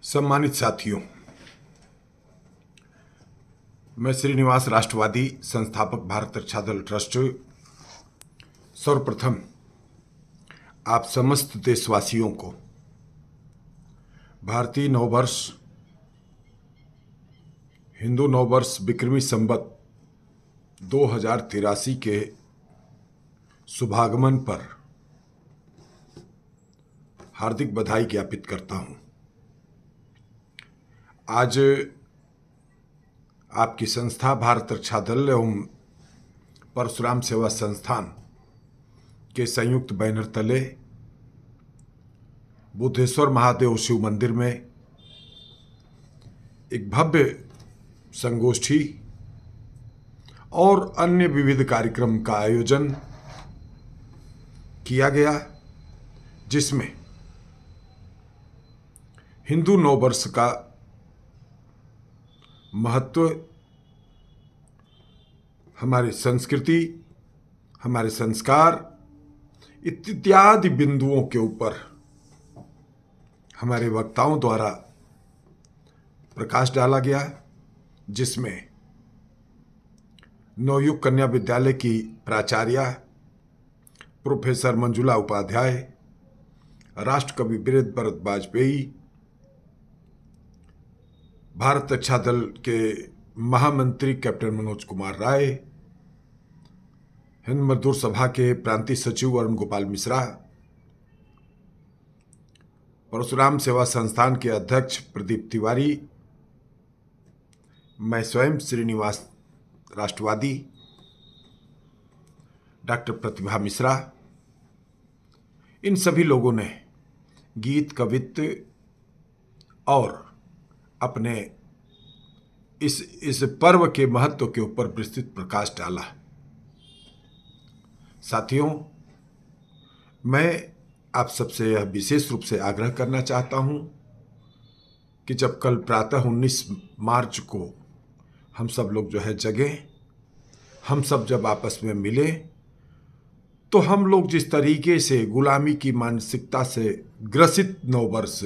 सम्मानित साथियों, मैं श्रीनिवास राष्ट्रवादी संस्थापक भारत रक्षा दल ट्रस्ट सर्वप्रथम आप समस्त देशवासियों को भारतीय नववर्ष हिंदू नववर्ष विक्रमी संवत 2083 के शुभागमन पर हार्दिक बधाई ज्ञापित करता हूं। आज आपकी संस्था भारत रक्षा दल एवं परशुराम सेवा संस्थान के संयुक्त बैनर तले बुद्धेश्वर महादेव शिव मंदिर में एक भव्य संगोष्ठी और अन्य विविध कार्यक्रम का आयोजन किया गया, जिसमें हिंदू नववर्ष का महत्व, हमारी संस्कृति, हमारे संस्कार इत्यादि बिंदुओं के ऊपर हमारे वक्ताओं द्वारा प्रकाश डाला गया, जिसमें नवयुग कन्या विद्यालय की प्राचार्या प्रोफेसर मंजुला उपाध्याय, राष्ट्रकवि वीरेंद्र भरत वाजपेयी, भारत रक्षा दल के महामंत्री कैप्टन मनोज कुमार राय, हिंद मजदूर सभा के प्रांतीय सचिव अरुण गोपाल मिश्रा, परशुराम सेवा संस्थान के अध्यक्ष प्रदीप तिवारी, मैं स्वयं श्रीनिवास राष्ट्रवादी, डॉक्टर प्रतिभा मिश्रा, इन सभी लोगों ने गीत, कवित्व और अपने इस पर्व के महत्व के ऊपर विस्तृत प्रकाश डाला। साथियों, मैं आप सबसे यह विशेष रूप से आग्रह करना चाहता हूं कि जब कल प्रातः 19 मार्च को हम सब लोग जगें, हम सब जब आपस में मिले, तो हम लोग जिस तरीके से गुलामी की मानसिकता से ग्रसित नववर्ष,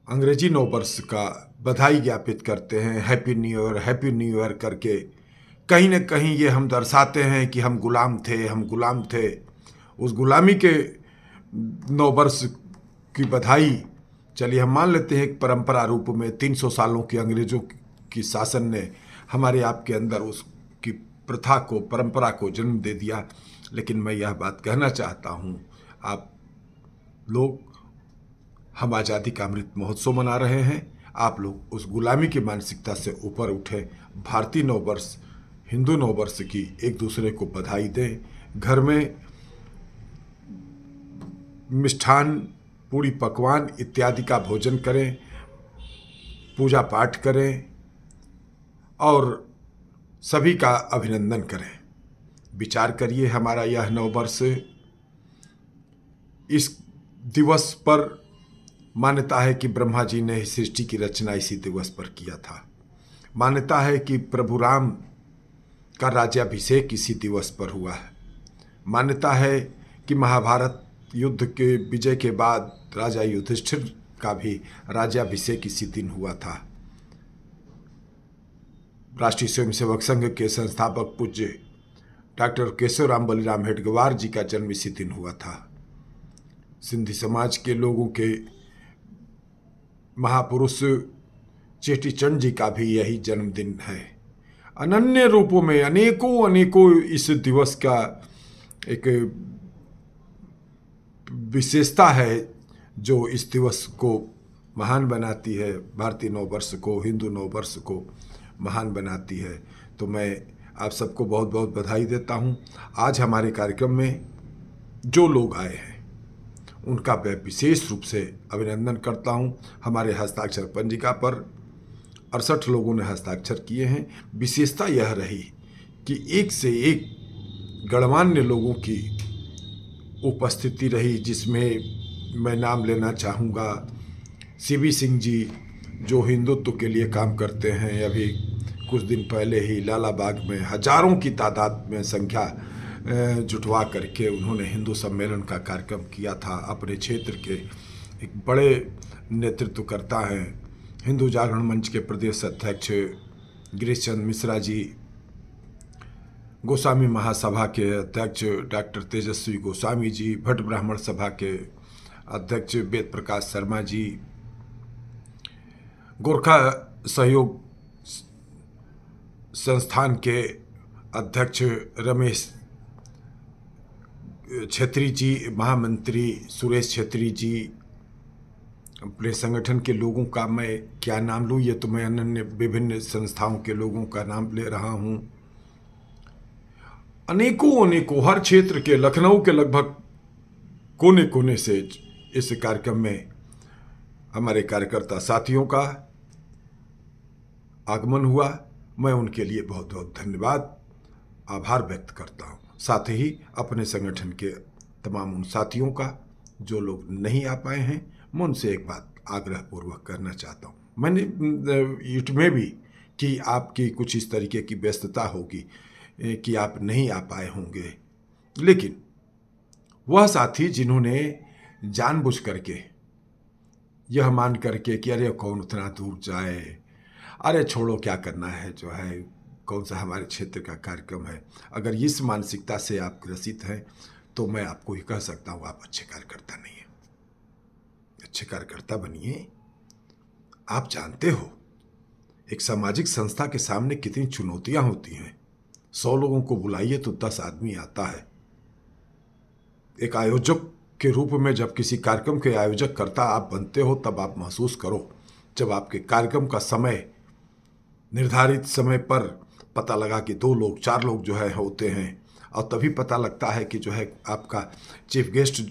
अंग्रेजी नववर्ष का बधाई ज्ञापित करते हैं, हैप्पी न्यू ईयर करके, कहीं न कहीं ये हम दर्शाते हैं कि हम गुलाम थे। उस गुलामी के नववर्ष की बधाई, चलिए हम मान लेते हैं एक परंपरा रूप में 300 सालों की अंग्रेजों की शासन ने हमारे आपके अंदर उसकी प्रथा को, परंपरा को जन्म दे दिया। लेकिन मैं यह बात कहना चाहता हूँ, आप लोग, हम आज़ादी का अमृत महोत्सव मना रहे हैं, आप लोग उस गुलामी की मानसिकता से ऊपर उठे, भारतीय नववर्ष, हिंदू नववर्ष की एक दूसरे को बधाई दें, घर में मिष्ठान, पूरी पकवान इत्यादि का भोजन करें, पूजा पाठ करें और सभी का अभिनंदन करें। विचार करिए, हमारा यह नववर्ष, इस दिवस पर मान्यता है कि ब्रह्मा जी ने सृष्टि की रचना इसी दिवस पर किया था। मान्यता है कि प्रभु राम का राज्याभिषेक इसी दिवस पर हुआ है। मान्यता है कि महाभारत युद्ध के विजय के बाद राजा युधिष्ठिर का भी राज्याभिषेक इसी दिन हुआ था। राष्ट्रीय स्वयंसेवक संघ के संस्थापक पूज्य डॉक्टर केशवराम बलिराम हेडगेवार जी का जन्म इसी दिन हुआ था। सिंधी समाज के लोगों के महापुरुष चेटीचंड जी का भी यही जन्मदिन है। अनन्य रूपों में अनेकों इस दिवस का एक विशेषता है जो इस दिवस को महान बनाती है, भारतीय नववर्ष को, हिंदू नववर्ष को महान बनाती है। तो मैं आप सबको बहुत बहुत बधाई देता हूं। आज हमारे कार्यक्रम में जो लोग आए हैं उनका मैं विशेष रूप से अभिनंदन करता हूं। हमारे हस्ताक्षर पंजिका पर 68 लोगों ने हस्ताक्षर किए हैं। विशेषता यह रही कि एक से एक गणमान्य लोगों की उपस्थिति रही, जिसमें मैं नाम लेना चाहूँगा सीवी सिंह जी, जो हिंदुत्व के लिए काम करते हैं। अभी कुछ दिन पहले ही लालाबाग में हजारों की तादाद में संख्या जुटवा करके उन्होंने हिंदू सम्मेलन का कार्यक्रम किया था। अपने क्षेत्र के एक बड़े नेतृत्व करता है। हिंदू जागरण मंच के प्रदेश अध्यक्ष गिरीश चंद्र मिश्रा जी, गोस्वामी महासभा के अध्यक्ष डॉक्टर तेजस्वी गोस्वामी जी, भट्ट ब्राह्मण सभा के अध्यक्ष वेद प्रकाश शर्मा जी, गोरखा सहयोग संस्थान के अध्यक्ष रमेश छेत्री जी, महामंत्री सुरेश छेत्री जी, अपने संगठन के लोगों का मैं क्या नाम लूँ, ये तो मैं अन्य विभिन्न संस्थाओं के लोगों का नाम ले रहा हूँ। अनेकों हर क्षेत्र के, लखनऊ के लगभग कोने कोने से इस कार्यक्रम में हमारे कार्यकर्ता साथियों का आगमन हुआ। मैं उनके लिए बहुत बहुत धन्यवाद, आभार व्यक्त करता हूँ। साथ ही अपने संगठन के तमाम उन साथियों का जो लोग नहीं आ पाए हैं, मैं उनसे एक बात आग्रहपूर्वक करना चाहता हूँ। मैंने इसमें भी कि आपकी कुछ इस तरीके की व्यस्तता होगी कि आप नहीं आ पाए होंगे, लेकिन वह साथी जिन्होंने जानबूझ करके यह मान करके कि अरे कौन उतना दूर जाए, अरे छोड़ो क्या करना है, जो है कौन सा हमारे क्षेत्र का कार्यक्रम है, अगर इस मानसिकता से आप ग्रसित हैं तो मैं आपको ही कह सकता हूँ आप अच्छे कार्यकर्ता नहीं हैं। अच्छे कार्यकर्ता बनिए। आप जानते हो एक सामाजिक संस्था के सामने कितनी चुनौतियां होती हैं। 100 लोगों को बुलाइए तो 10 आदमी आता है। एक आयोजक के रूप में जब किसी कार्यक्रम के आयोजक करता आप बनते हो, तब आप महसूस करो जब आपके कार्यक्रम का समय निर्धारित समय पर पता लगा कि 2 लोग 4 लोग जो है होते हैं, और तभी पता लगता है कि जो है आपका चीफ गेस्ट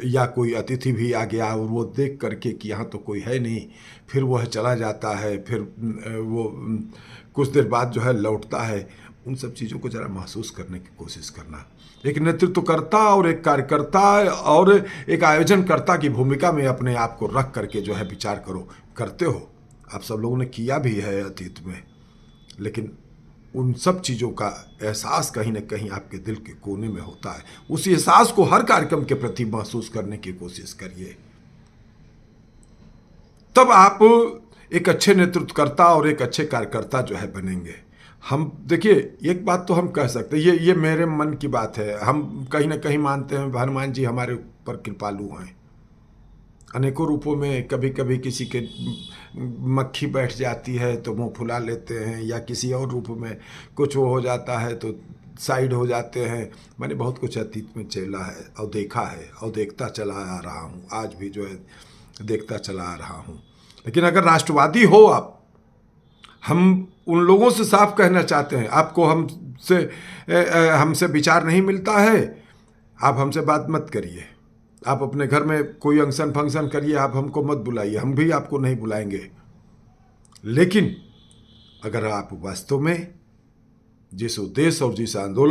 या कोई अतिथि भी आ गया और वो देख करके कि यहाँ तो कोई है नहीं, फिर वह चला जाता है, फिर वो कुछ देर बाद जो है लौटता है। उन सब चीज़ों को ज़रा महसूस करने की कोशिश करना। एक नेतृत्वकर्ता और एक कार्यकर्ता और एक आयोजनकर्ता की भूमिका में अपने आप को रख करके जो है विचार करो। करते हो, आप सब लोगों ने किया भी है अतीत में, लेकिन उन सब चीज़ों का एहसास कहीं ना कहीं आपके दिल के कोने में होता है। उस एहसास को हर कार्यक्रम के प्रति महसूस करने की कोशिश करिए, तब आप एक अच्छे नेतृत्वकर्ता और एक अच्छे कार्यकर्ता जो है बनेंगे। हम देखिए, एक बात तो हम कह सकते हैं, ये मेरे मन की बात है। हम कहीं ना कहीं मानते हैं हनुमान जी हमारे ऊपर कृपालु हैं अनेकों रूपों में। कभी कभी किसी के मक्खी बैठ जाती है तो मुंह फुला लेते हैं, या किसी और रूप में कुछ वो हो जाता है तो साइड हो जाते हैं। मैंने बहुत कुछ अतीत में झेला है और देखा है और देखता चला आ रहा हूँ, आज भी जो है देखता चला आ रहा हूँ। लेकिन अगर राष्ट्रवादी हो आप, हम उन लोगों से साफ कहना चाहते हैं, आपको हमसे विचार नहीं मिलता है, आप हमसे बात मत करिए। आप अपने घर में कोई फंक्शन करिए, आप हमको मत बुलाइए, हम भी आपको नहीं बुलाएंगे। लेकिन अगर आप वास्तव में जिस उद्देश्य और जिस आंदोलन